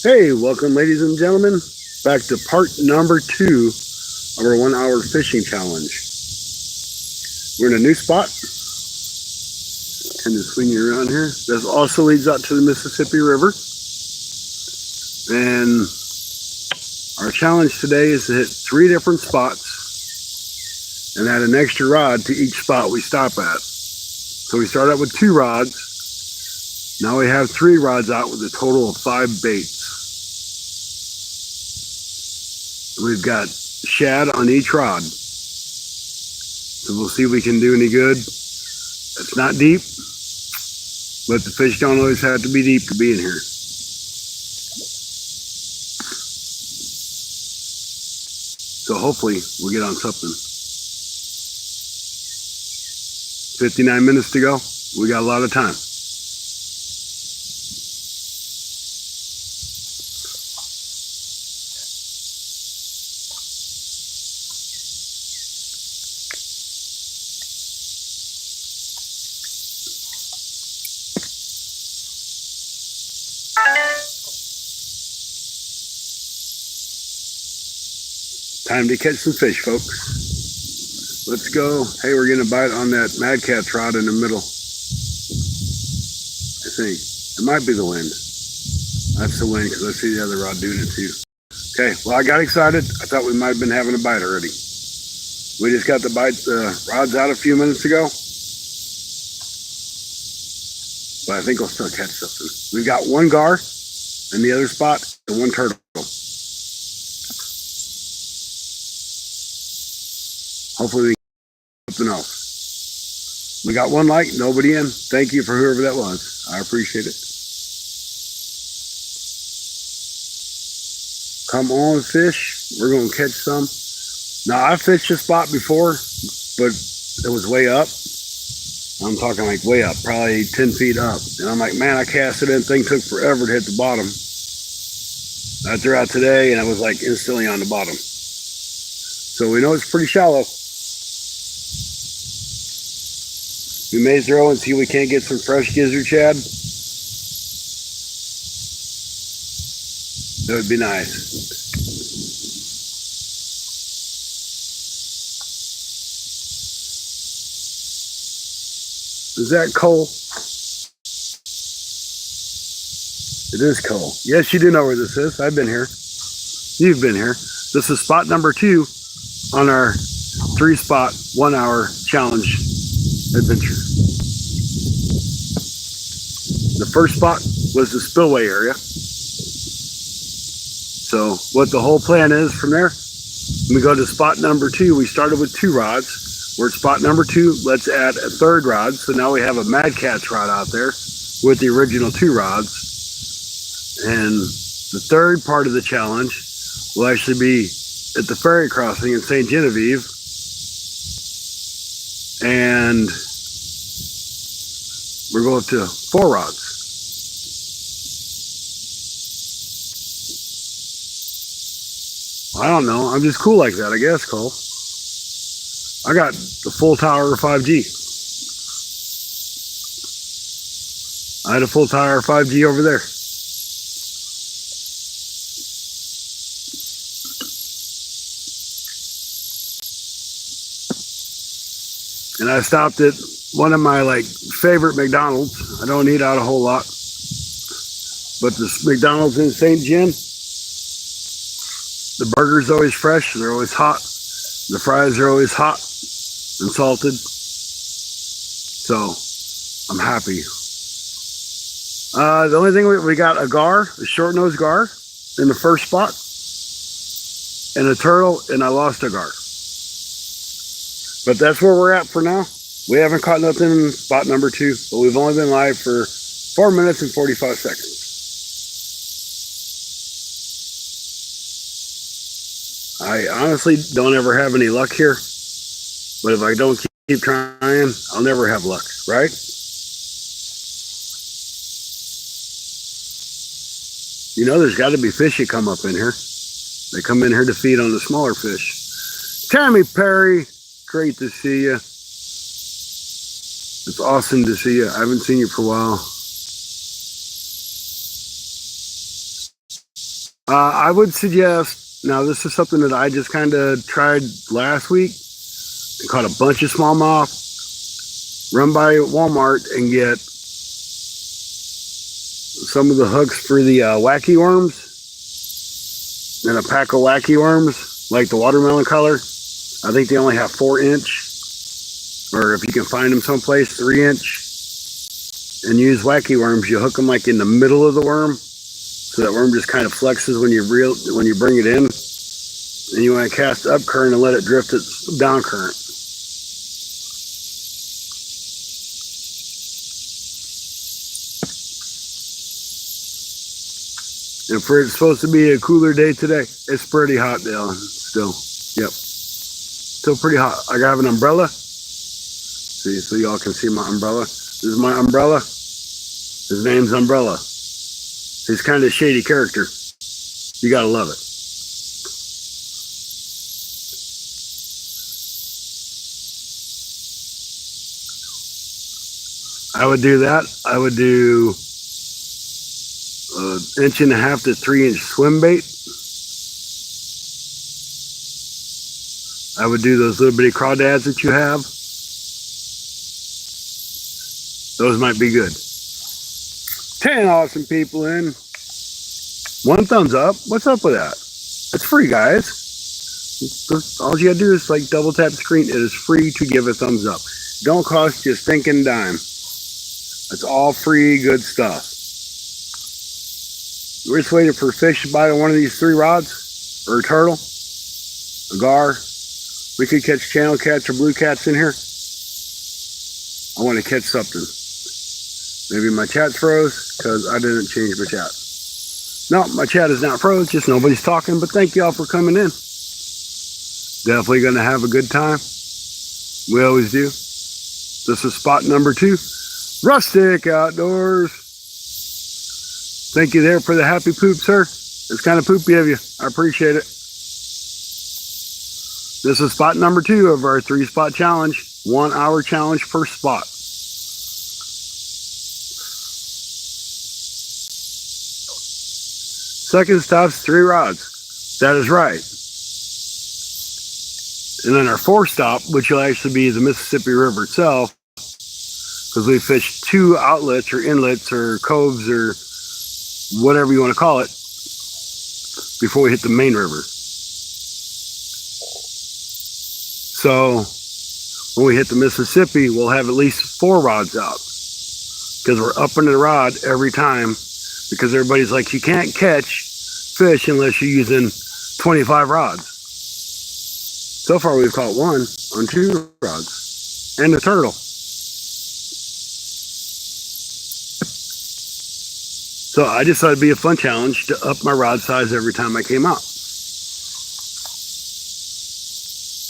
Hey, welcome ladies and gentlemen, back to part number 2 of our 1 hour fishing challenge. We're in a new spot. Kind of swing you around here. This also leads out to the Mississippi River. And our challenge today is to hit 3 different spots and add an extra rod to each spot we stop at. So we start out with 2 rods. Now we have 3 rods out with a total of 5 baits. We've got shad on each rod. So we'll see if we can do any good. It's not deep, but the fish don't always have to be deep to be in here. So hopefully we'll get on something. 59 minutes to go. We got a lot of time. Time to catch some fish, folks. Let's go. Hey, we're going to bite on that Mad Cat's rod in the middle. I think. It might be the wind. That's the wind because I see the other rod doing it too. Okay, well, I got excited. I thought we might have been having a bite already. We just got the rods out a few minutes ago. But I think we'll still catch something. We've got 1 gar in the other spot and 1 turtle. Hopefully we can get something else. We got 1 like, nobody in. Thank you for whoever that was. I appreciate it. Come on, fish. We're going to catch some. Now, I fished this spot before, but it was way up. I'm talking like way up, probably 10 feet up. And I'm like, man, I cast it in. Thing took forever to hit the bottom. I threw out today, and I was like instantly on the bottom. So we know it's pretty shallow. We may throw and see if we can't get some fresh gizzard shad. That would be nice. Is that coal? It is coal. Yes, you do know where this is. I've been here. You've been here. This is spot number 2 on our 3-spot 1 hour challenge adventure. The first spot was the spillway area. So what the whole plan is from there, when we go to spot number 2, we started with 2 rods. We're at spot number 2, let's add a 3rd rod. So now we have a Mad Cat's rod out there with the original 2 rods. And the 3rd part of the challenge will actually be at the ferry crossing in St. Genevieve. And we're going to 4 rods. I don't know. I'm just cool like that, I guess, Cole. I got the full tower 5G. I had a full tower 5G over there. And I stopped at one of my favorite McDonald's. I don't eat out a whole lot. But this McDonald's in St. Gen, the burger's always fresh, they're always hot. The fries are always hot and salted. So I'm happy. The only thing we got a short-nose gar in the first spot, and a turtle, and I lost a gar. But that's where we're at for now. We haven't caught nothing in spot number 2, but we've only been live for 4 minutes and 45 seconds. I honestly don't ever have any luck here, but if I don't keep trying, I'll never have luck, right? You know, there's got to be fish that come up in here. They come in here to feed on the smaller fish. Tammy Perry, great to see you. It's awesome to see you. I haven't seen you for a while. I would suggest, now this is something that I just kind of tried last week. I caught a bunch of smallmouth. Run by Walmart and get some of the hooks for the wacky worms. And a pack of wacky worms, like the watermelon color. I think they only have 4-inch. Or if you can find them someplace, 3-inch. And use wacky worms. You hook them like in the middle of the worm. So that worm just kind of flexes when you bring it in. And you want to cast up current and let it drift it down current. And for it's supposed to be a cooler day today, it's pretty hot, Dale. Still, yep, still pretty hot. I have an umbrella. See, so y'all can see my umbrella. This is my umbrella. His name's Umbrella. He's kind of a shady character. You gotta love it. I would do that. I would do 1.5 to 3-inch swim bait. I would do those little bitty crawdads that you have. Those might be good. 10 awesome people in. 1 thumbs up. What's up with that? It's free, guys. All you gotta do is like double tap the screen. It is free to give a thumbs up. Don't cost you a stinking dime. It's all free, good stuff. We're just waiting for a fish to bite on one of these 3 rods, or a turtle, a gar. We could catch channel cats or blue cats in here. I want to catch something. Maybe my chat's froze because I didn't change my chat. No, my chat is not froze, just nobody's talking, but thank y'all for coming in. Definitely going to have a good time. We always do. This is spot number 2, Rustic Outdoors. Thank you there for the happy poop, sir. It's kind of poopy of you. I appreciate it. This is spot number 2 of our 3-spot challenge. 1 hour challenge per spot. Second stop's 3 rods. That is right. And then our 4th stop, which will actually be the Mississippi River itself, because we fished 2 outlets or inlets or coves or whatever you want to call it before we hit the main river. So when we hit the Mississippi, we'll have at least 4 rods out because we're upping the rod every time, because everybody's like, you can't catch fish unless you're using 25 rods. So far we've caught 1 on 2 rods and a turtle. So I just thought it'd be a fun challenge to up my rod size every time I came out.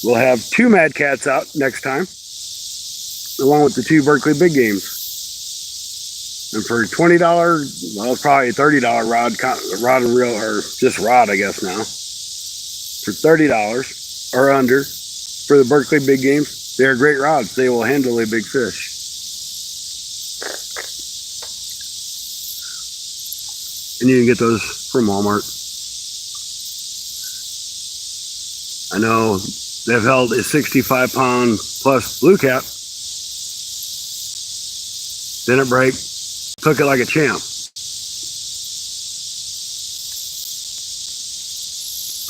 We'll have 2 Mad Cats out next time, along with the 2 Berkeley Big Games. And for $20, well, it's probably a $30 rod and reel, or just rod, I guess now. For $30 or under for the Berkeley Big Games, they are great rods. They will handle a big fish. And you can get those from Walmart. I know they've held a 65-pound plus blue cap. Didn't break. Took it like a champ.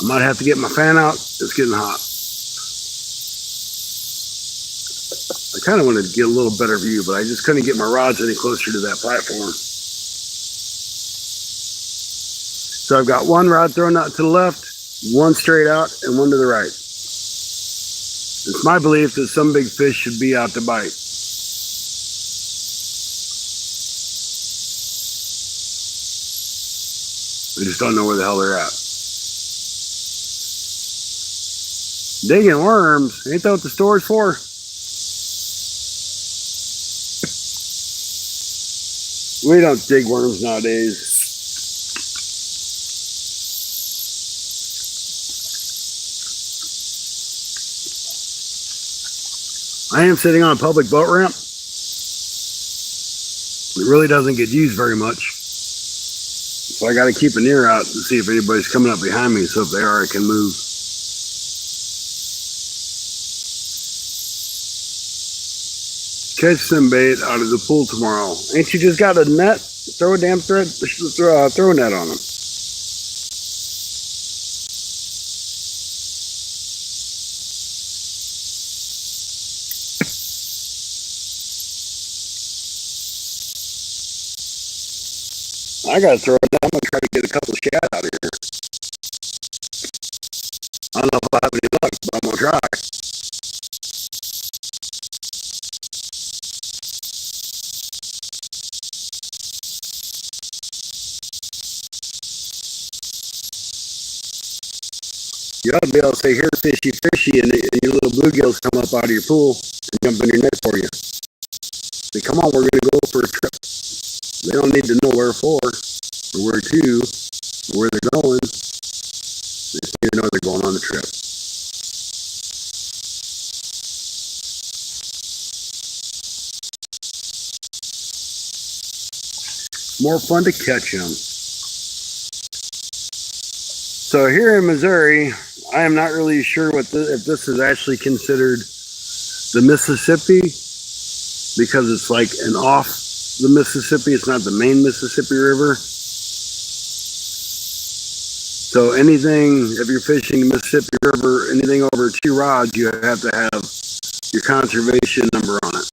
I might have to get my fan out. It's getting hot. I kind of wanted to get a little better view, but I just couldn't get my rods any closer to that platform. So I've got 1 rod thrown out to the left, 1 straight out, and 1 to the right. It's my belief that some big fish should be out to bite. We just don't know where the hell they're at. Digging worms, ain't that what the store's for? We don't dig worms nowadays. I am sitting on a public boat ramp. It really doesn't get used very much. So I got to keep an ear out to see if anybody's coming up behind me. So if they are, I can move. Catch some bait out of the pool tomorrow. Ain't you just got a net? Throw a damn thread. Throw a net on them. I gotta throw it down. I'm gonna try to get a couple of shad out of here. I don't know if I'll have any luck, but I'm gonna try. You ought to be able to say, "Here, fishy, fishy," and your little bluegills come up out of your pool and jump in your net for you. Say, "Come on, we're gonna go for a trip." They don't need to know where for, or where to, or where they're going. They just need to know they're going on the trip. More fun to catch them. So here in Missouri, I am not really sure if this is actually considered the Mississippi, because it's like an off the Mississippi. It's not the main Mississippi River. So anything, if you're fishing the Mississippi River, anything over 2 rods, you have to have your conservation number on it.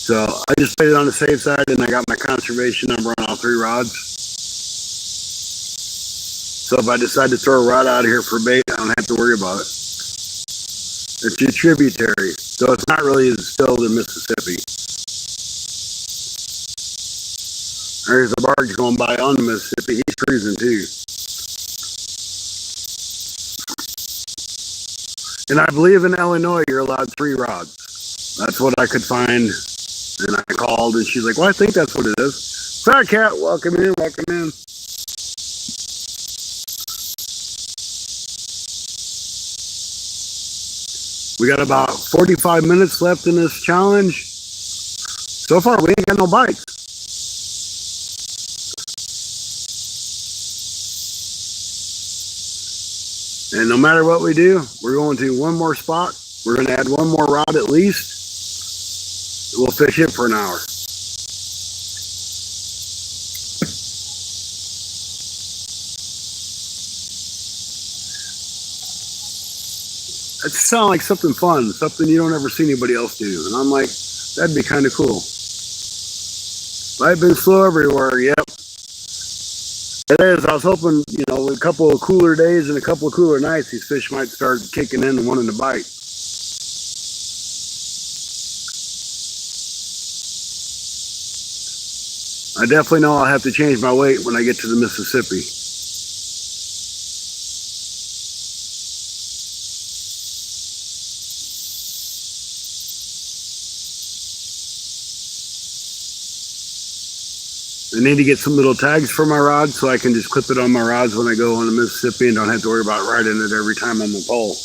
So I just played it on the safe side, and I got my conservation number on all 3 rods. So if I decide to throw a rod out here for bait, I don't have to worry about it. It's your tributary, so it's not really still the Mississippi. There's a barge going by on the Mississippi. He's cruising too. And I believe in Illinois, you're allowed 3 rods. That's what I could find. And I called, and she's like, "Well, I think that's what it is." Fat Cat, welcome in, welcome in. We got about 45 minutes left in this challenge. So far, we ain't got no bites. And no matter what we do, we're going to one more spot. We're going to add 1 more rod at least. We'll fish it for an hour. It sounds like something fun, something you don't ever see anybody else do. And I'm like, that'd be kind of cool. I've been slow everywhere, yep. It is. I was hoping, with a couple of cooler days and a couple of cooler nights, these fish might start kicking in and wanting to bite. I definitely know I'll have to change my weight when I get to the Mississippi. I need to get some little tags for my rod so I can just clip it on my rods when I go on the Mississippi and don't have to worry about riding it every time on the pole.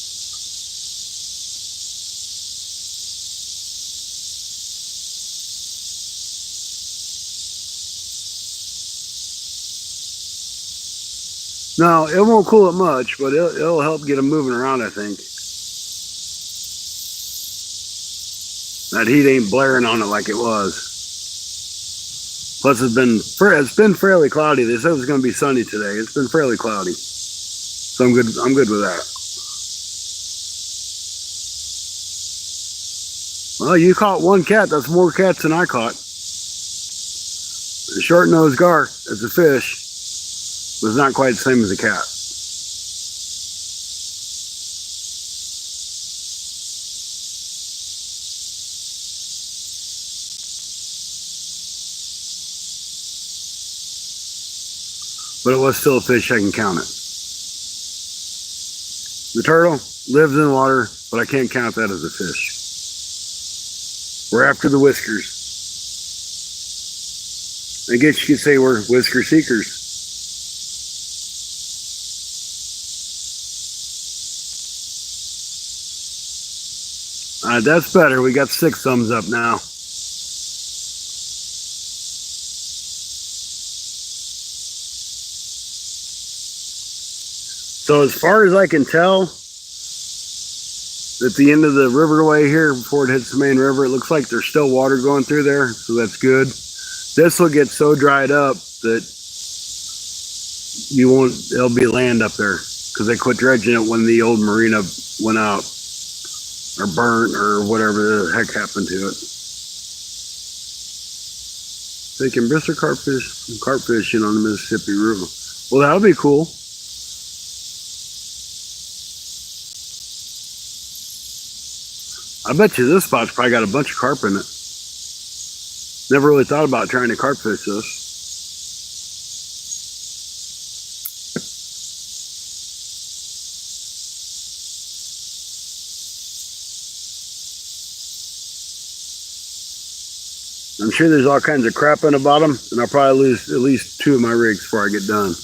No, it won't cool it much, but it'll help get them moving around, I think. That heat ain't blaring on it like it was. Plus, it's been fairly cloudy. They said it was going to be sunny today. It's been fairly cloudy, so I'm good with that. Well, you caught 1 cat. That's more cats than I caught. The short-nosed gar as a fish was not quite the same as a cat. But it was still a fish. I can count it. The turtle lives in the water, but I can't count that as a fish. We're after the whiskers. I guess you could say we're whisker seekers. That's better. We got 6 thumbs up now. So as far as I can tell, at the end of the riverway here, before it hits the main river, it looks like there's still water going through there, so that's good. This will get so dried up that there'll be land up there, because they quit dredging it when the old marina went out, or burnt, or whatever the heck happened to it. They can bristle carp fishing on the Mississippi River. Well, that would be cool. I bet you this spot's probably got a bunch of carp in it. Never really thought about trying to carp fish this. I'm sure there's all kinds of crap in the bottom, and I'll probably lose at least 2 of my rigs before I get done.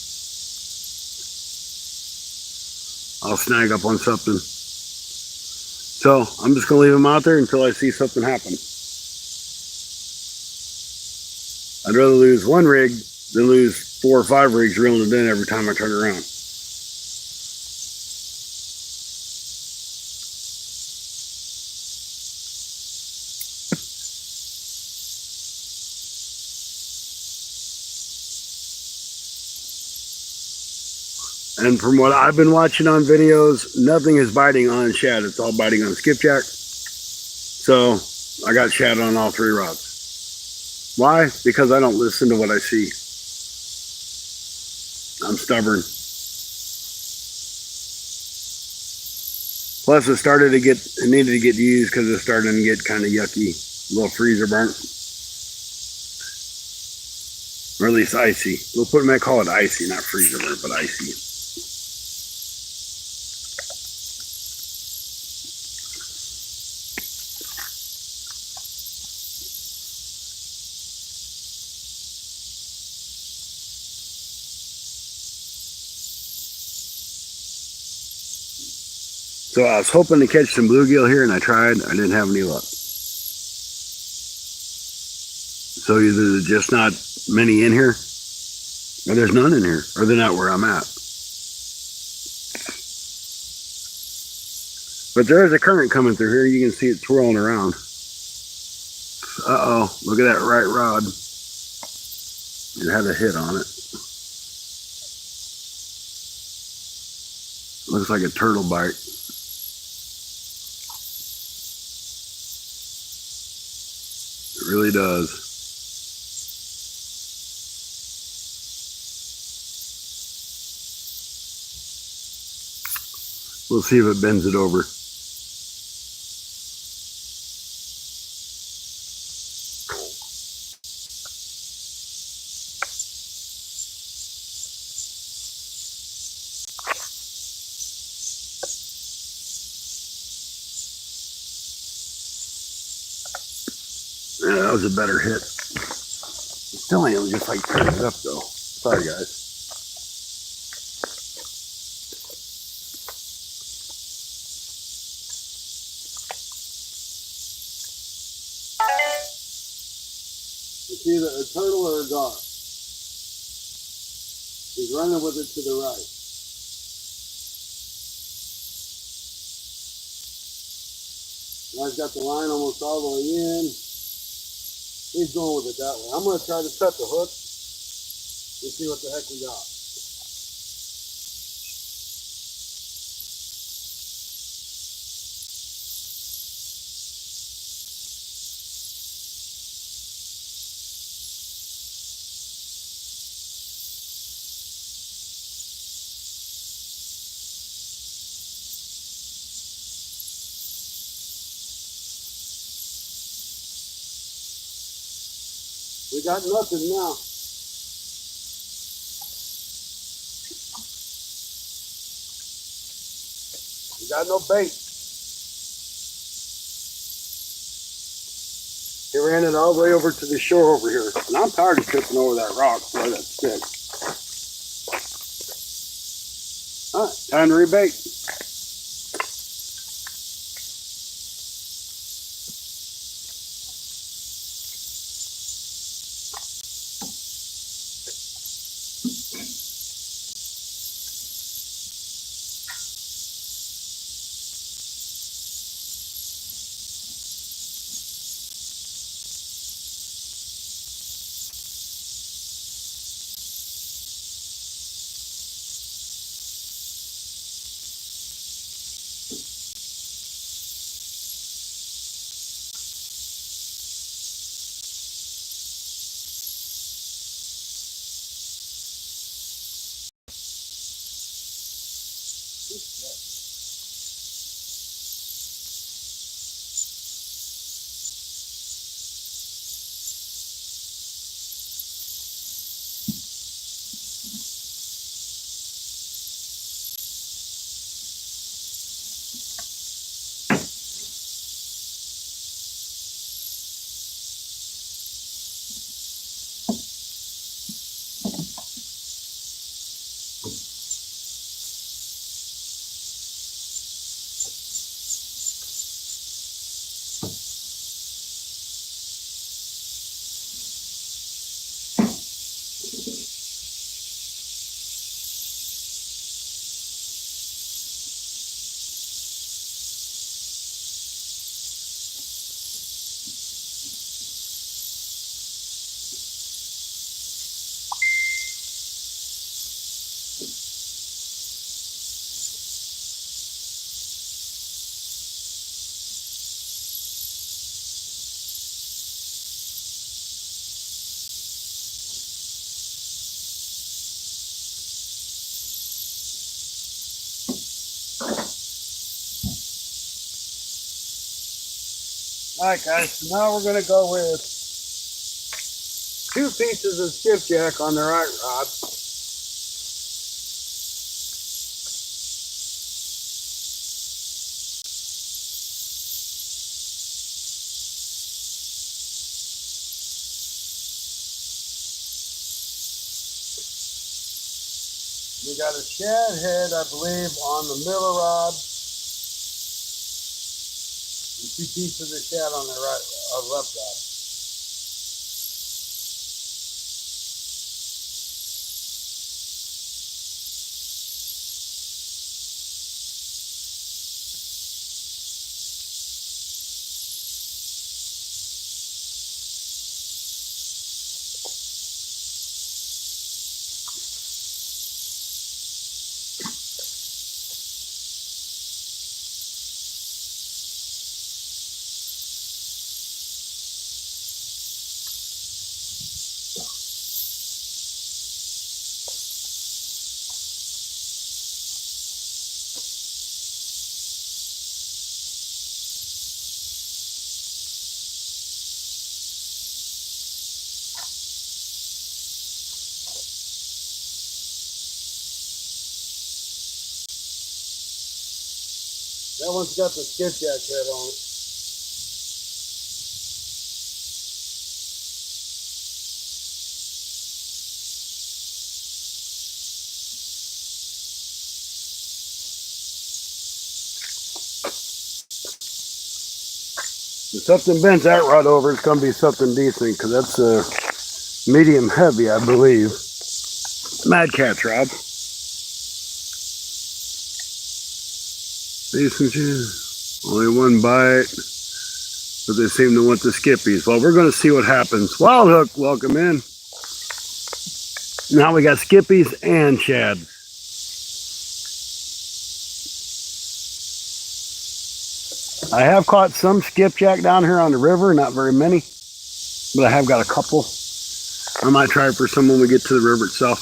I'll snag up on something. So I'm just going to leave them out there until I see something happen. I'd rather lose 1 rig than lose 4 or 5 rigs reeling it in every time I turn around. And from what I've been watching on videos, nothing is biting on shad. It's all biting on skipjack. So I got shad on all 3 rods. Why? Because I don't listen to what I see. I'm stubborn. Plus it needed to get used because it's starting to get kind of yucky. A little freezer burnt. Or at least icy. We might call it icy, not freezer burnt, but icy. So I was hoping to catch some bluegill here, and I tried. I didn't have any luck. So either there's just not many in here, or there's none in here, or they're not where I'm at. But there is a current coming through here. You can see it swirling around. Uh-oh, look at that right rod. It had a hit on it. Looks like a turtle bite. It really does. We'll see if it bends it over. Yeah, that was a better hit. Still ain't just like turning it up though. Sorry guys. It's either a turtle or a gar. He's running with it to the right. Now he's got the line almost all the way in. He's going with it that way. I'm going to try to set the hook and see what the heck we got. We got nothing now. We got no bait. He ran it all the way over to the shore over here. And I'm tired of tripping over that rock or that stick. All right, time to rebait. Alright guys, so now we're going to go with 2 pieces of skipjack on the right rod. We got a shad head, I believe, on the middle rod, and 2 pieces of shad on the left rod. That one's got the skipjack head on it. If something bends that rod over, it's going to be something decent, because that's a medium heavy, I believe. Mad Cat's rod. Decent. Only one bite, but they seem to want the skippies. Well, we're going to see what happens. Wild Hook, welcome in. Now we got skippies and shad. I have caught some skipjack down here on the river, not very many, but I have got a couple. I might try it for some when we get to the river itself.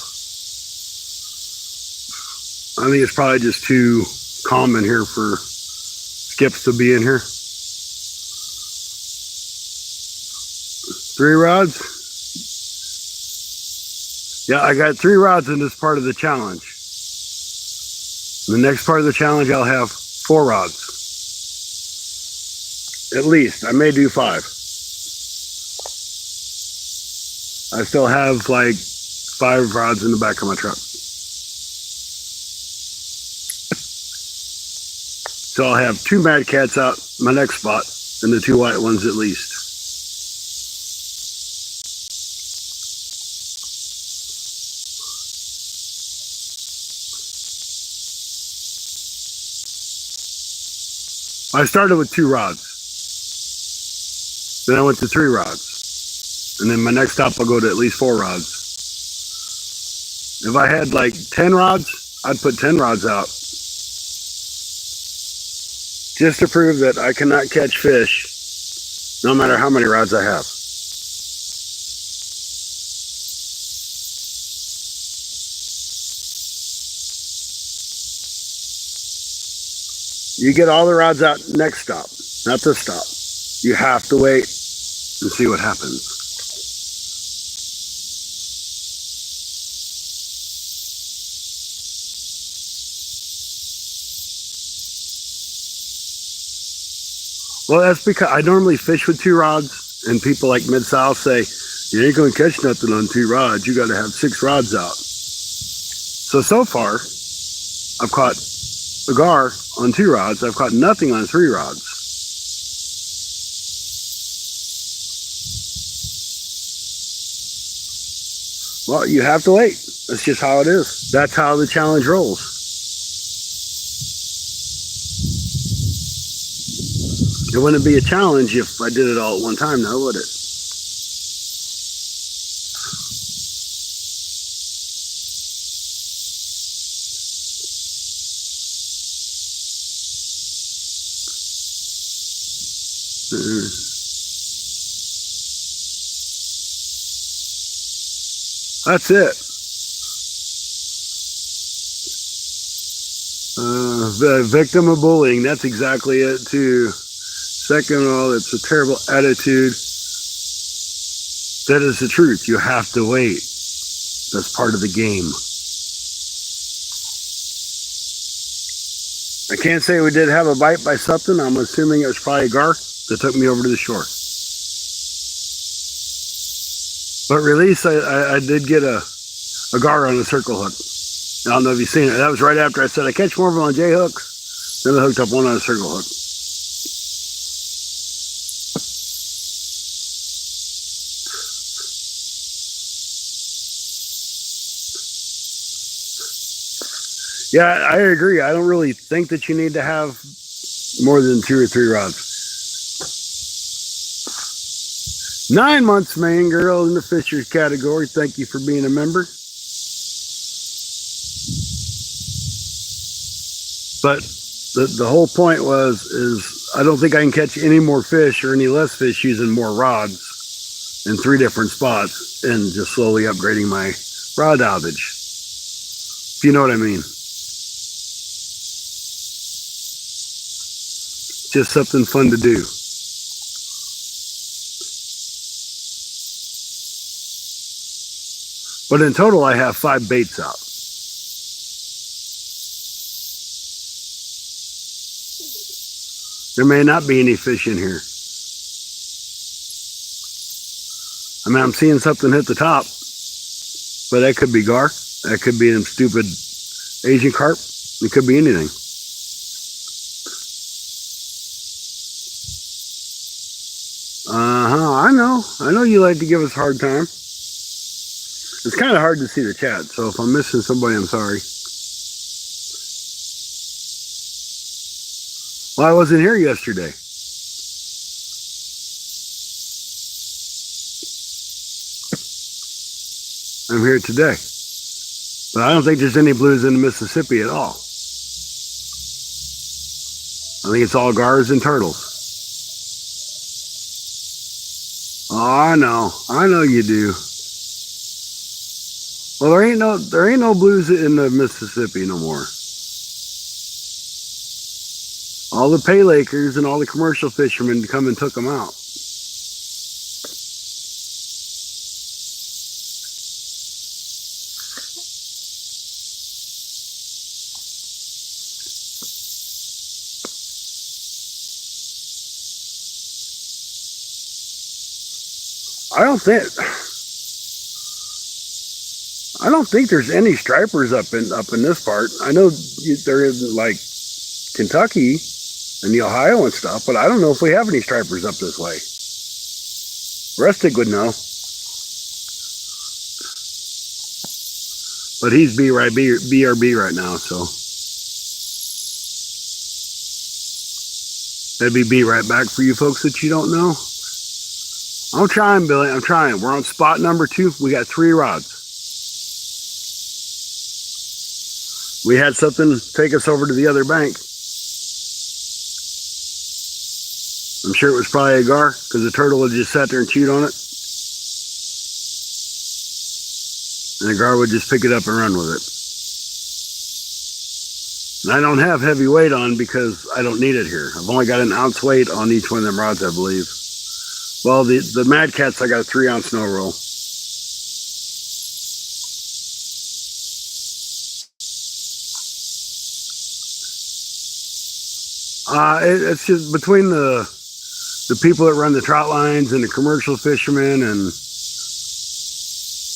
I think it's probably just too common here for skips to be in here. 3 rods. Yeah, I got 3 rods in this part of the challenge. The next part of the challenge, I'll have 4 rods. At least. I may do 5. I still have like 5 rods in the back of my truck. So I'll have 2 Mad Cats out my next spot, and the 2 white ones at least. I started with 2 rods. Then I went to 3 rods. And then my next stop I'll go to at least 4 rods. If I had like 10 rods, I'd put 10 rods out. Just to prove that I cannot catch fish no matter how many rods I have. You get all the rods out next stop, not this stop. You have to wait and see what happens. Well, that's because I normally fish with 2 rods, and people like Mid-South say, you ain't going to catch nothing on 2 rods. You got to have 6 rods out. So far, I've caught a gar on 2 rods. I've caught nothing on 3 rods. Well, you have to wait. That's just how it is. That's how the challenge rolls. It wouldn't be a challenge if I did it all at one time now, would it? That's it. The victim of bullying. That's exactly it too. Second of all, it's a terrible attitude. That is the truth. You have to wait. That's part of the game. I can't say we did have a bite by something. I'm assuming it was probably a gar that took me over to the shore. But release, I did get a gar on a circle hook. I don't know if you've seen it. That was right after I said I catch more of them on J hooks. Then I hooked up one on a circle hook. Yeah, I agree. I don't really think that you need to have more than 2 or 3 rods. 9 months, main girl in the Fishers category. Thank you for being a member. But the whole point is I don't think I can catch any more fish or any less fish using more rods in 3 different spots and just slowly upgrading my rod outage. If you know what I mean. Just something fun to do. But in total, I have 5 baits out. There may not be any fish in here. I mean, I'm seeing something hit the top, but that could be gar. That could be them stupid Asian carp. It could be anything. I know you like to give us a hard time. It's kind of hard to see the chat, so if I'm missing somebody, I'm sorry. Well, I wasn't here yesterday. I'm here today. But I don't think there's any blues in Mississippi at all. I think it's all gars and turtles. Oh, I know you do. Well, there ain't no blues in the Mississippi no more. All the pay lakers and all the commercial fishermen come and took them out. I don't think there's any stripers up in this part. I know there is like Kentucky and the Ohio and stuff, but I don't know if we have any stripers up this way. Rustic would know. But he's BRB right now, so. That'd be right back for you folks that you don't know. I'm trying, Billy. I'm trying. We're on spot number 2. We got 3 rods. We had something take us over to the other bank. I'm sure it was probably a gar because the turtle had just sat there and chewed on it. And the gar would just pick it up and run with it. And I don't have heavy weight on because I don't need it here. I've only got an ounce weight on each one of them rods, I believe. Well, the Mad Cats, I got a 3-ounce snow roll. It's just between the people that run the trout lines and the commercial fishermen, and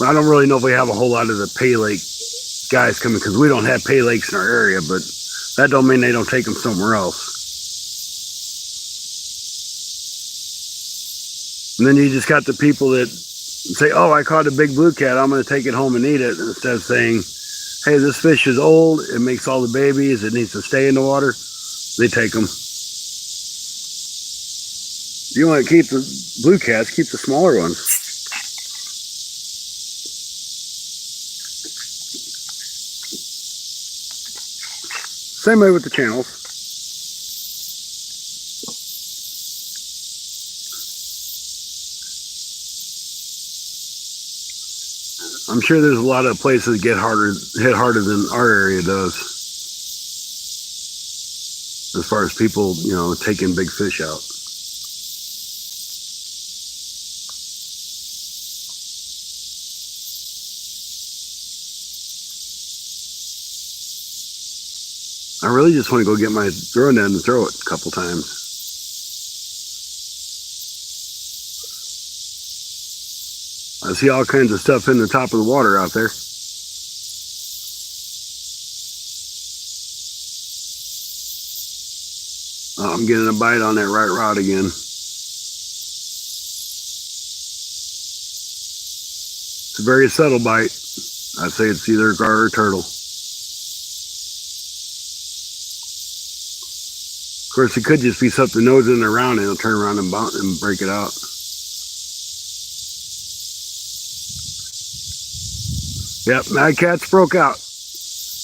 I don't really know if we have a whole lot of the pay lake guys coming because we don't have pay lakes in our area, but that don't mean they don't take them somewhere else. And then you just got the people that say, oh, I caught a big blue cat, I'm going to take it home and eat it, instead of saying, hey, this fish is old, it makes all the babies, it needs to stay in the water. They take them. If you want to keep the blue cats, keep the smaller ones. Same way with the channels. I'm sure there's a lot of places that hit harder than our area does. As far as people, taking big fish out. I really just want to go get my throwing net and throw it a couple times. I see all kinds of stuff in the top of the water out there. Oh, I'm getting a bite on that right rod again. It's a very subtle bite. I'd say it's either a gar or a turtle. Of course, it could just be something nosing around and it'll turn around and bounce and break it out. Yep, Mad Cat's broke out.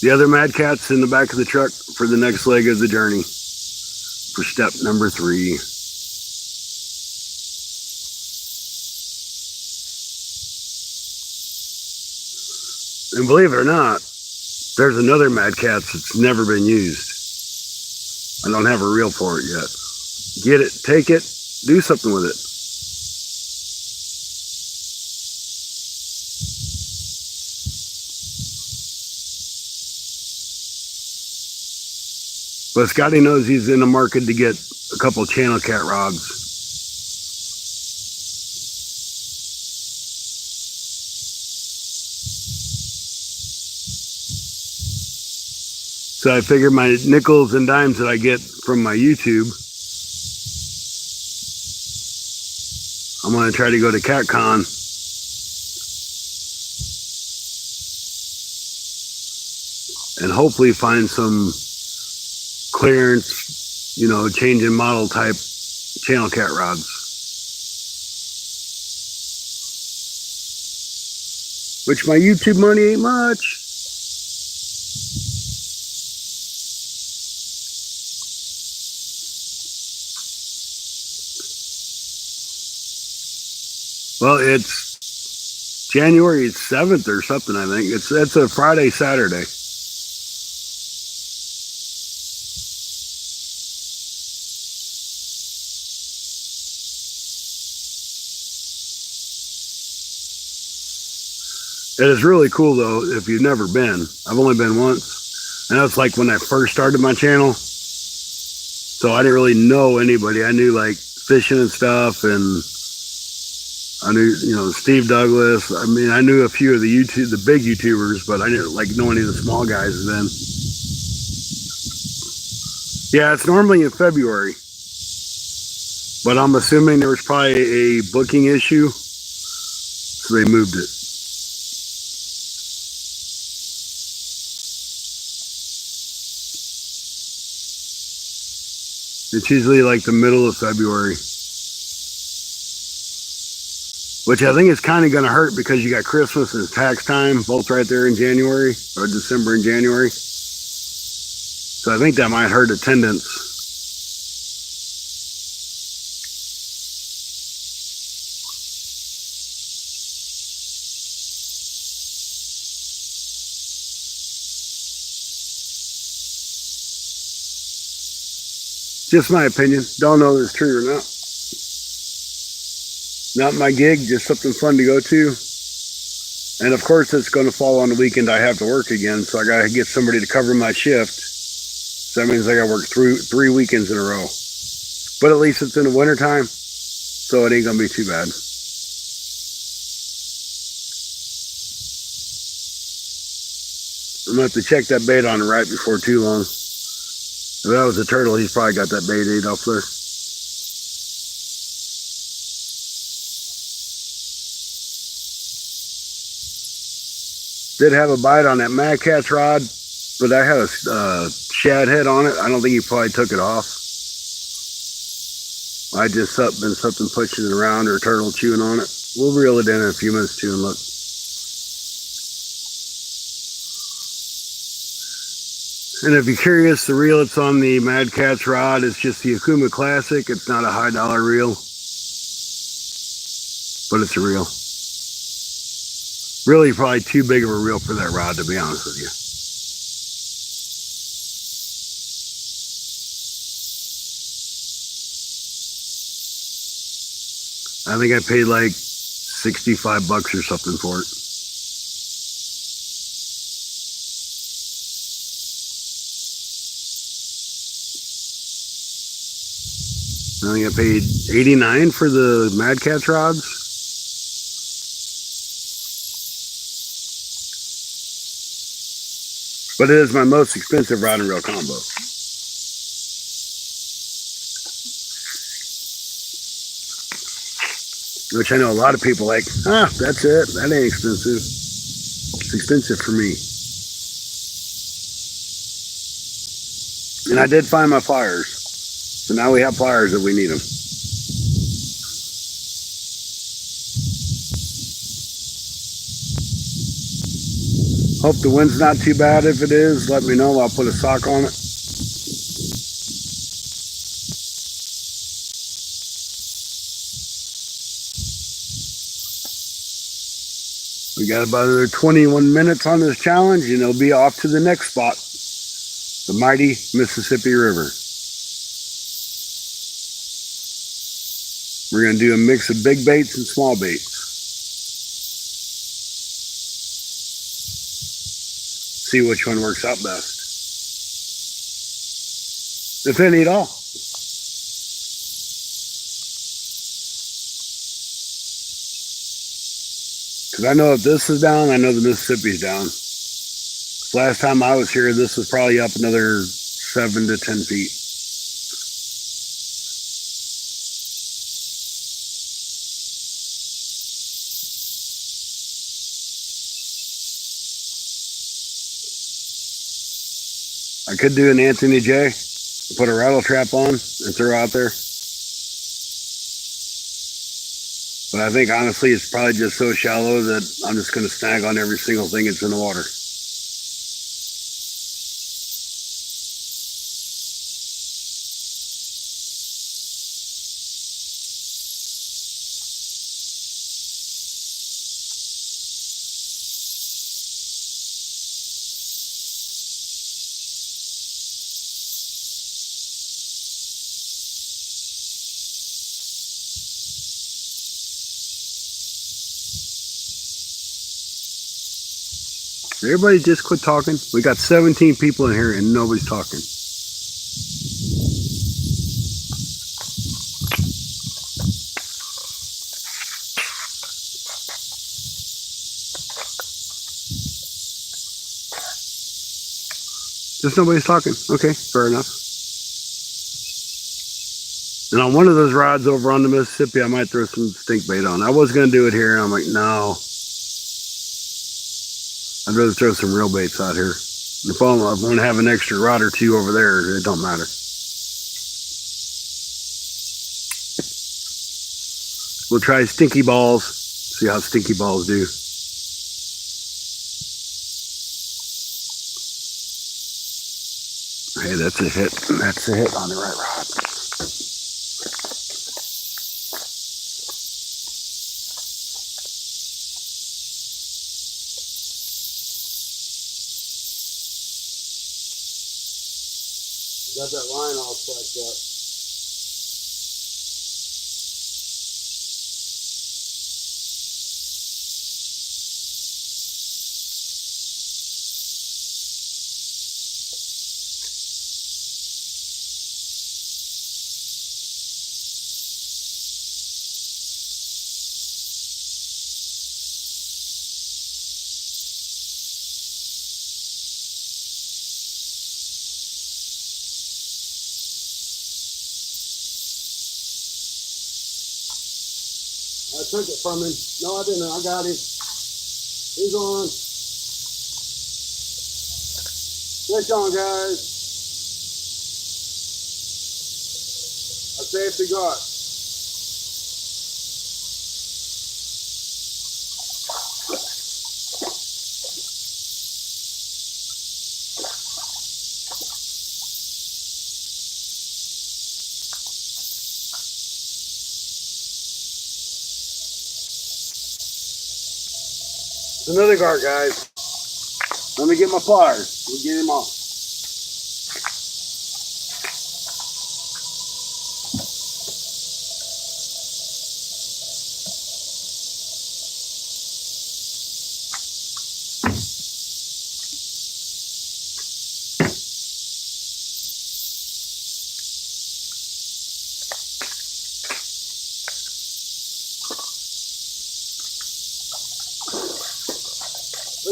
The other Mad Cat's in the back of the truck for the next leg of the journey. For step number 3. And believe it or not, there's another Mad Cat that's never been used. I don't have a reel for it yet. Get it, take it, do something with it. But Scotty knows he's in the market to get a couple channel cat rods. So I figured my nickels and dimes that I get from my YouTube, I'm going to try to go to CatCon and hopefully find some clearance, you know, change in model type channel cat rods. Which my YouTube money ain't much. Well, it's January 7th or something, I think. It's a Friday, Saturday. It is really cool though if you've never been. I've only been once, and that's like when I first started my channel. So I didn't really know anybody. I knew like fishing and stuff, and I knew, you know, Steve Douglas. I mean, I knew a few of the big YouTubers, but I didn't like know any of the small guys then. Yeah, it's normally in February, but I'm assuming there was probably a booking issue, so they moved it. It's usually like the middle of February. Which I think is kind of going to hurt because you got Christmas and tax time, both right there in January, or December and January. So I think that might hurt attendance. Just my opinion. Don't know if it's true or not. Not my gig, just something fun to go to. And of course, it's going to fall on the weekend. I have to work again, so I got to get somebody to cover my shift. So that means I got to work three weekends in a row. But at least it's in the wintertime, so it ain't going to be too bad. I'm going to have to check that bait on right before too long. If that was a turtle, he's probably got that bait ate off there. Did have a bite on that Mad Cat's rod, but I had a shad head on it. I don't think he probably took it off. I just been something pushing it around or a turtle chewing on it. We'll reel it in a few minutes too and look. And if you're curious, the reel that's on the Mad Cat's rod is just the Akuma Classic. It's not a high dollar reel, but it's a reel. Really probably too big of a reel for that rod, to be honest with you. I think I paid like $65 or something for it. I think I paid $89 for the Mad Catch rods. But it is my most expensive rod and reel combo. Which I know a lot of people like, that's it. That ain't expensive. It's expensive for me. And I did find my pliers. So now we have pliers if we need them. Hope the wind's not too bad. If it is, let me know. I'll put a sock on it. We got about another 21 minutes on this challenge, and it'll be off to the next spot, the mighty Mississippi River. We're going to do a mix of big baits and small baits. See which one works out best, if any at all. Because I know if this is down, I know the Mississippi's down. Last time I was here, this was probably up another 7 to 10 feet. I could do an Anthony J, put a rattle trap on and throw out there. But I think honestly it's probably just so shallow that I'm just going to snag on every single thing that's in the water. Everybody just quit talking. We got 17 people in here and nobody's talking. Just nobody's talking. Okay, fair enough. And on one of those rods over on the Mississippi, I might throw some stink bait on. I was going to do it here, and I'm like, no. I'd rather throw some real baits out here. If I want to have an extra rod or two over there, it don't matter. We'll try stinky balls. See how stinky balls do. Hey, that's a hit. That's a hit on the right rod. Got that line all stacked up. I took it from him. No, I didn't. I got him. He's on. Fish on, guys. I safety got. Another guard, guys. Let me get my pliers. We'll get him off.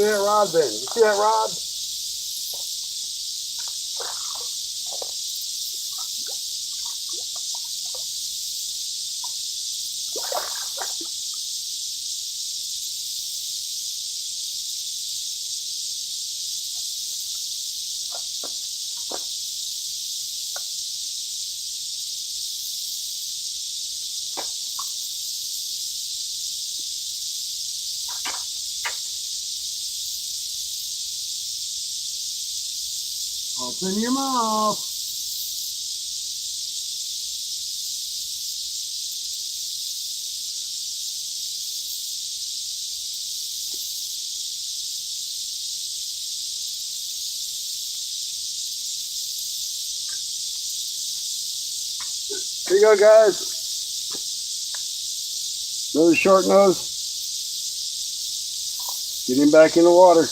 Look at that rod bend. You see that rod? Open your mouth. Here you go, guys. Another short nose. Get him back in the water.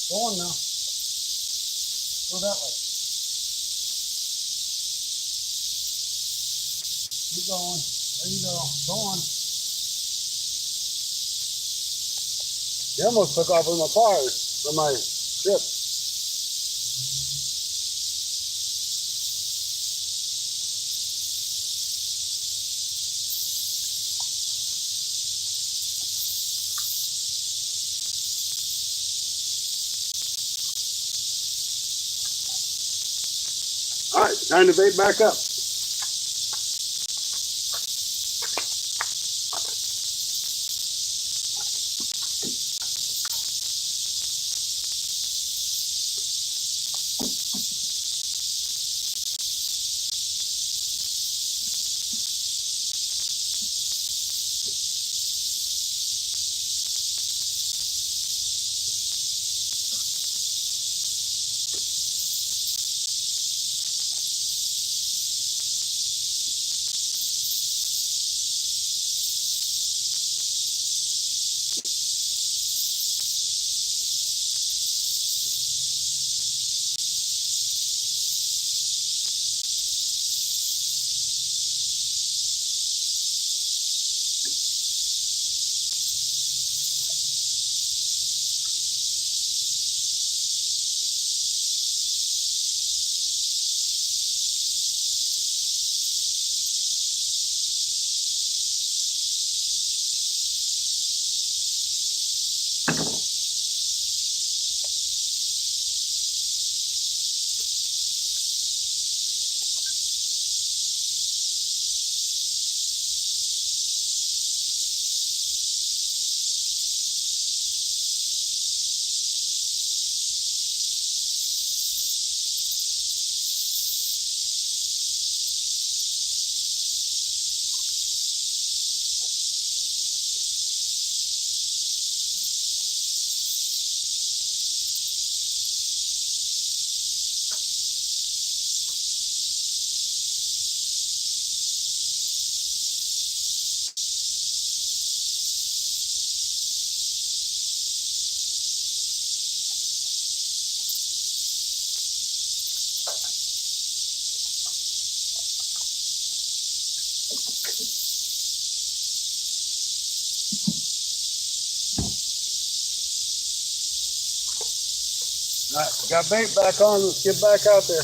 Go on now. Go that way. Keep going. There you go. Go on. You almost took off with my pliers from my trip. All right, time to bait back up. All right, got bait back on. Let's get back out there.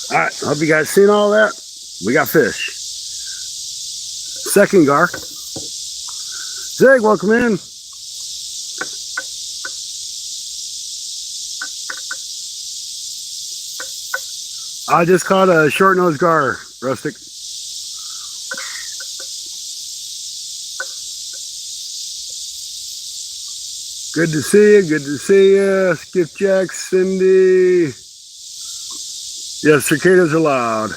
All right, hope you guys seen all that. We got fish. Second gar. Zig, welcome in. I just caught a short nose gar, Rustic. Good to see you. Good to see you. Skipjack, Cindy. Yes, cicadas are loud.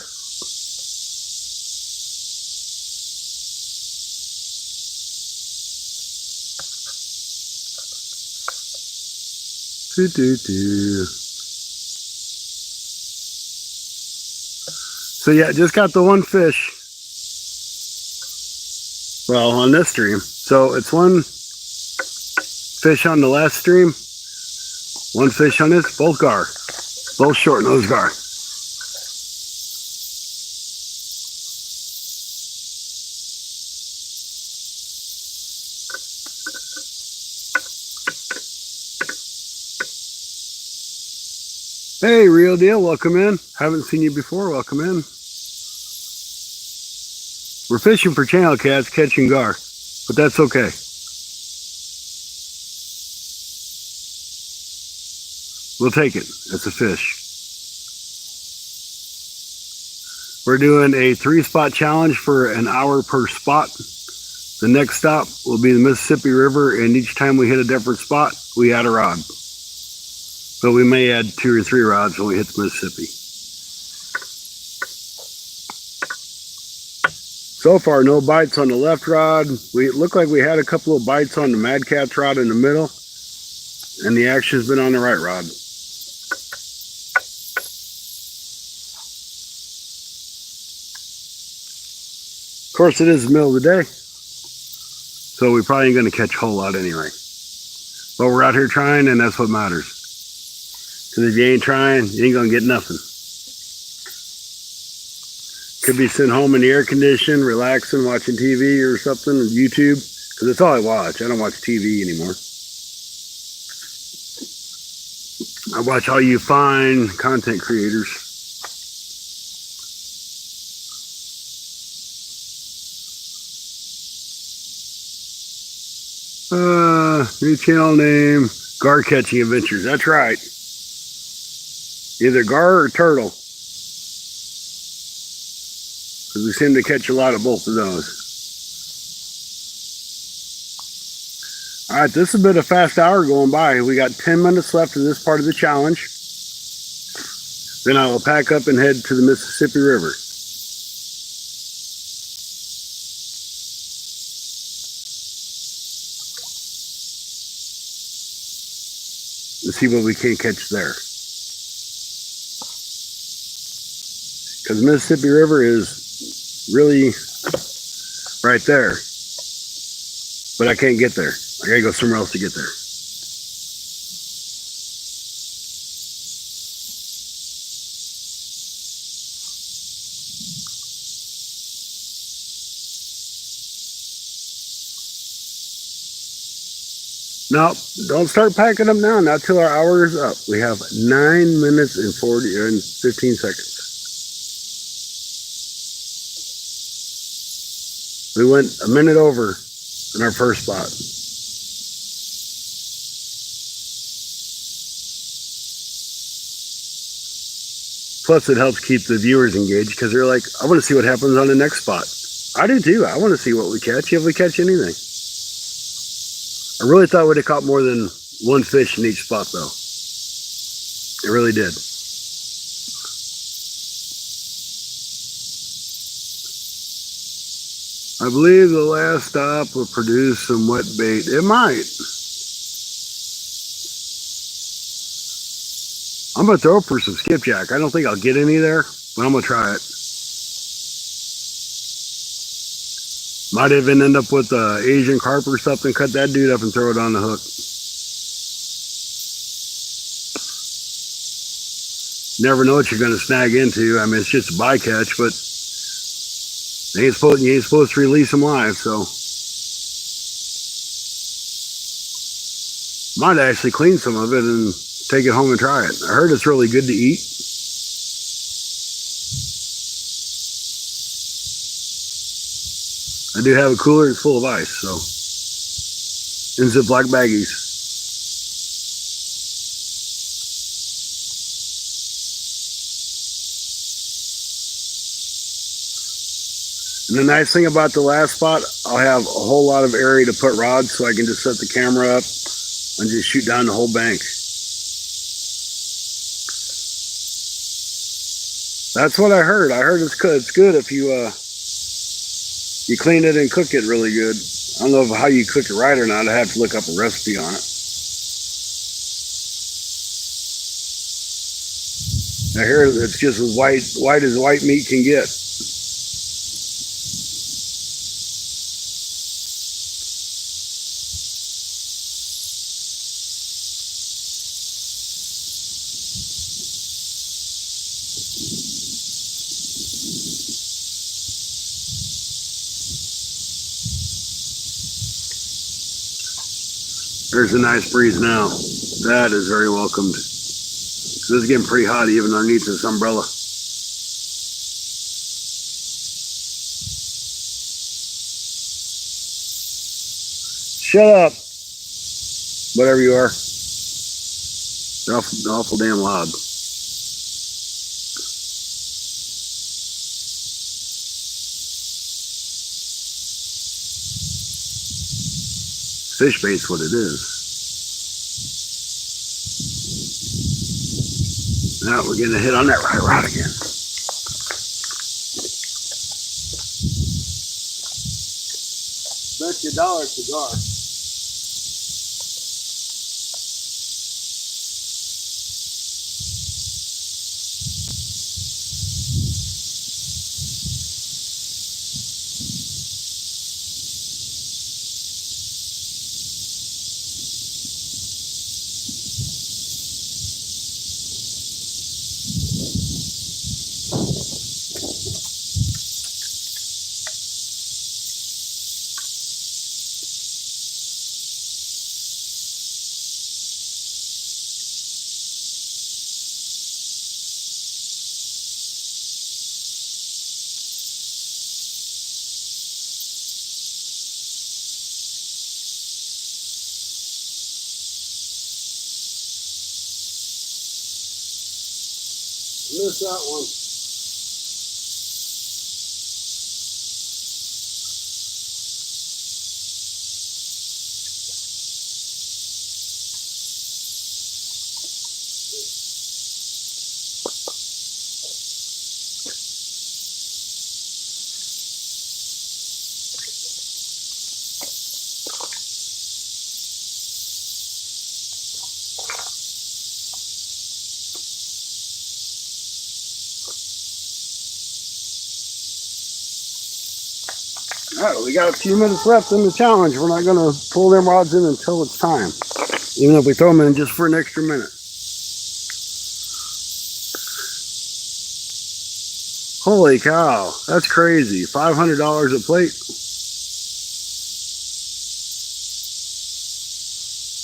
So yeah, just got the one fish. Well, on this stream. So it's one fish on the last stream, one fish on this, both gar, both short nose gar. Hey, real deal, welcome in. Haven't seen you before, welcome in. We're fishing for channel cats, catching gar, but that's okay. We'll take it. It's a fish. We're doing a 3-spot challenge for an hour per spot. The next stop will be the Mississippi River, and each time we hit a different spot, we add a rod. But we may add 2 or 3 rods when we hit the Mississippi. So far, no bites on the left rod. We look like we had a couple of bites on the Mad Cat's rod in the middle, and the action's been on the right rod. Of course, it is the middle of the day, so we probably ain't going to catch a whole lot anyway. But we're out here trying, and that's what matters. Because if you ain't trying, you ain't going to get nothing. Could be sitting home in the air condition, relaxing, watching TV or something, or YouTube, because that's all I watch. I don't watch TV anymore. I watch all you fine content creators. New channel name, Gar Catching Adventures. That's right. Either gar or turtle. Because we seem to catch a lot of both of those. Alright, this has been a fast hour going by. We got 10 minutes left in this part of the challenge. Then I will pack up and head to the Mississippi River. Let's see what we can catch there. Because the Mississippi River is really right there. But I can't get there. I gotta go somewhere else to get there. No, don't start packing them now. Not till our hour is up. We have 9 minutes and 15 seconds. We went a minute over in our first spot. Plus, it helps keep the viewers engaged because they're like, I want to see what happens on the next spot. I do too. I want to see what we catch, if we catch anything. I really thought we'd have caught more than one fish in each spot, though. It really did. I believe the last stop will produce some wet bait. It might. I'm going to throw for some skipjack. I don't think I'll get any there, but I'm going to try it. Might even end up with an Asian carp or something. Cut that dude up and throw it on the hook. Never know what you're going to snag into. I mean, it's just a bycatch, but you ain't supposed to release them live, so. Might actually clean some of it and take it home and try it. I heard it's really good to eat. I do have a cooler, it's full of ice, so. In Ziploc baggies. And the nice thing about the last spot, I'll have a whole lot of area to put rods, so I can just set the camera up and just shoot down the whole bank. That's what I heard. I heard it's good. It's good if you clean it and cook it really good. I don't know how you cook it right or not. I have to look up a recipe on it. I hear it's just as white as white meat can get. There's a nice breeze now. That is very welcomed. This is getting pretty hot even underneath this umbrella. Shut up, whatever you are. They're awful damn loud. Fish bait's what it is. Now we're getting a hit on that right rod again. Bet you $1 cigar. Missed that one. All right, we got a few minutes left in the challenge. We're not going to pull them rods in until it's time, even if we throw them in just for an extra minute. Holy cow, that's crazy. $500 a plate.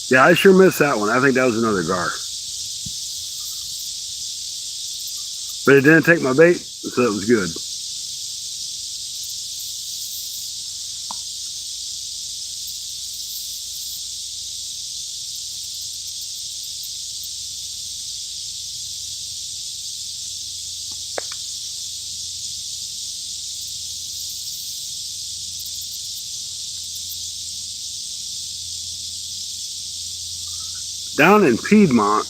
Yeah, I sure missed that one. I think that was another gar. But it didn't take my bait, so it was good. Down in Piedmont,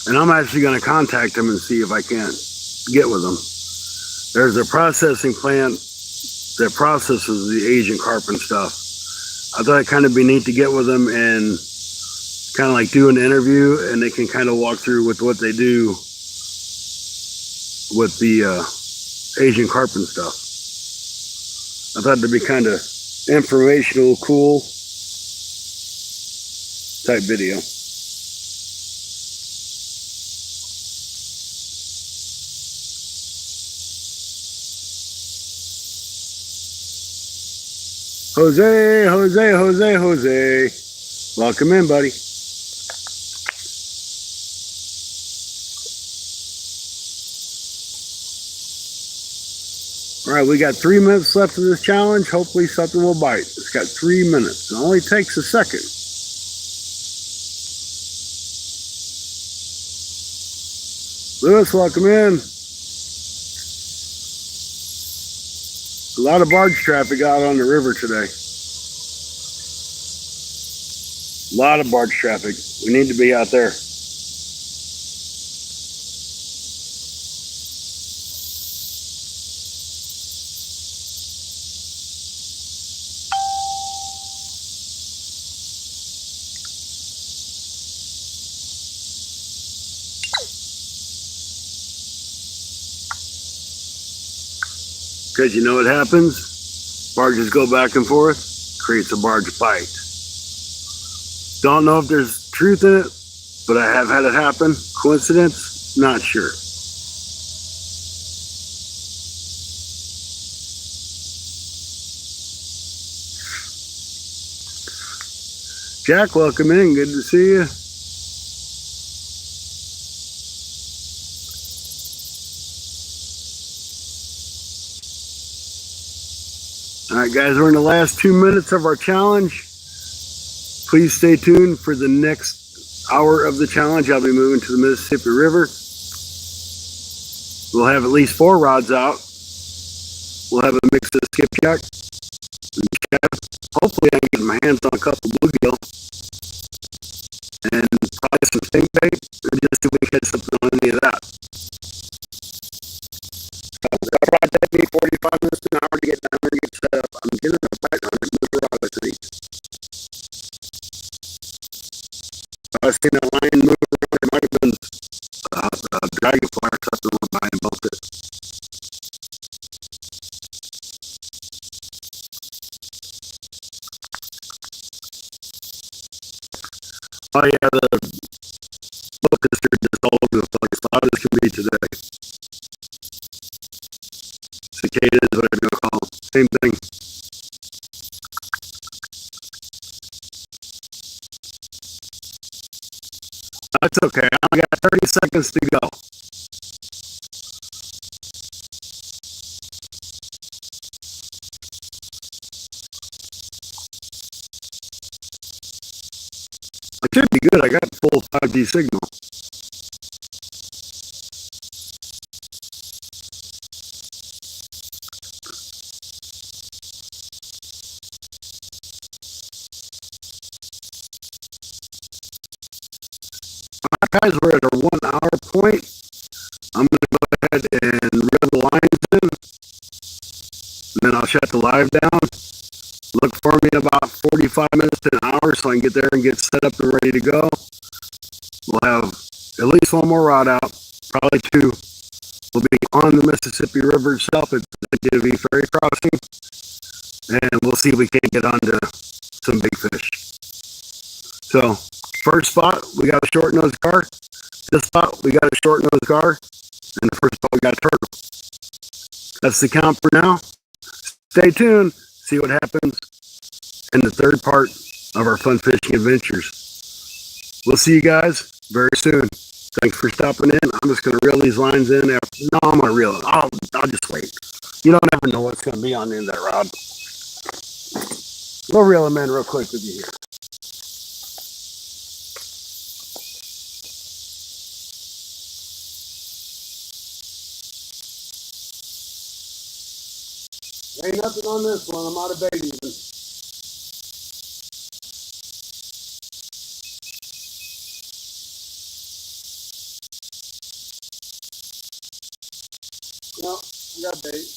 and I'm actually going to contact them and see if I can get with them. There's a processing plant that processes the Asian carp and stuff. I thought it'd kind of be neat to get with them and kind of like do an interview, and they can kind of walk through with what they do with the Asian carp and stuff. I thought it'd be kind of informational, cool type video. Jose, Jose, Jose, Jose. Welcome in, buddy. All right, we got 3 minutes left of this challenge. Hopefully something will bite. It's got 3 minutes. It only takes a second. Lewis, welcome in. A lot of barge traffic out on the river today. A lot of barge traffic. We need to be out there. Because you know what happens? Barges go back and forth, creates a barge bite. Don't know if there's truth in it, but I have had it happen. Coincidence? Not sure. Jack, welcome in. Good to see you. All right, guys, we're in the last 2 minutes of our challenge. Please stay tuned for the next hour of the challenge. I'll be moving to the Mississippi River. We'll have at least 4 rods out. We'll have a mix of skipjack and shad. Hopefully I can get my hands on a couple bluegill and probably some stingbait, or just see if we can catch something on any of that. That'll probably take me 45 minutes to an hour to get down there and get set up. I'm getting a bite on this little rod, I think. I've seen that line move around. It might have been a dragonfly or something went by and bumped it. Oh yeah, the locusts are just all over the place. Loud as can be today. Cicadas, whatever you call them. Same thing. That's okay. I only got 30 seconds to go. I should be good. I got full 5G signal. Guys, we're at our 1 hour point. I'm going to go ahead and reel the lines in, and then I'll shut the live down. Look for me in about 45 minutes to an hour so I can get there and get set up and ready to go. We'll have at least 1 more rod out, probably 2. We'll be on the Mississippi River itself at the DV ferry crossing, and we'll see if we can't get onto some big fish. So, first spot, we got a short-nosed gar. This spot, we got a short-nosed gar. And the first spot, we got a turtle. That's the count for now. Stay tuned. See what happens in the third part of our fun fishing adventures. We'll see you guys very soon. Thanks for stopping in. I'm just going to reel these lines in. No, I'm going to reel it. I'll just wait. You don't ever know what's going to be on the end of that rod. We'll reel them in real quick with you here. Ain't nothing on this one. I'm out of bait even. No, I got bait.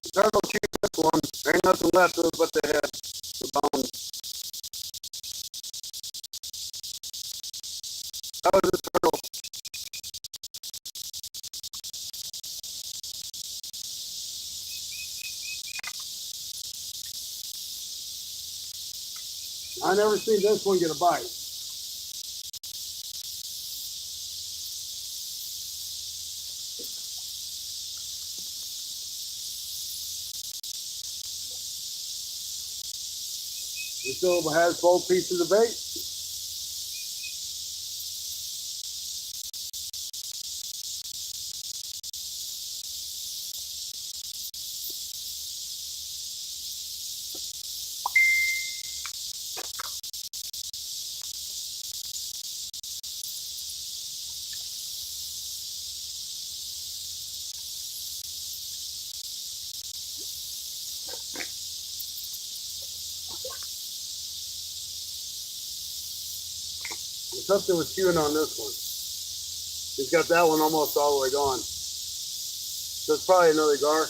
The turtle chewed this one. Ain't nothing left of it but the head, the bone. That was a turtle. I never seen this one get a bite. This still has both pieces of bait. something was chewing on this one. He's got that one almost all the way gone. So it's probably another gar.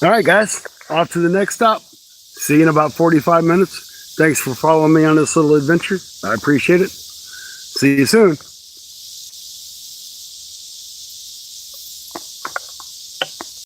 All right, guys, off to the next stop. See you in about 45 minutes. Thanks for following me on this little adventure. I appreciate it. See you soon.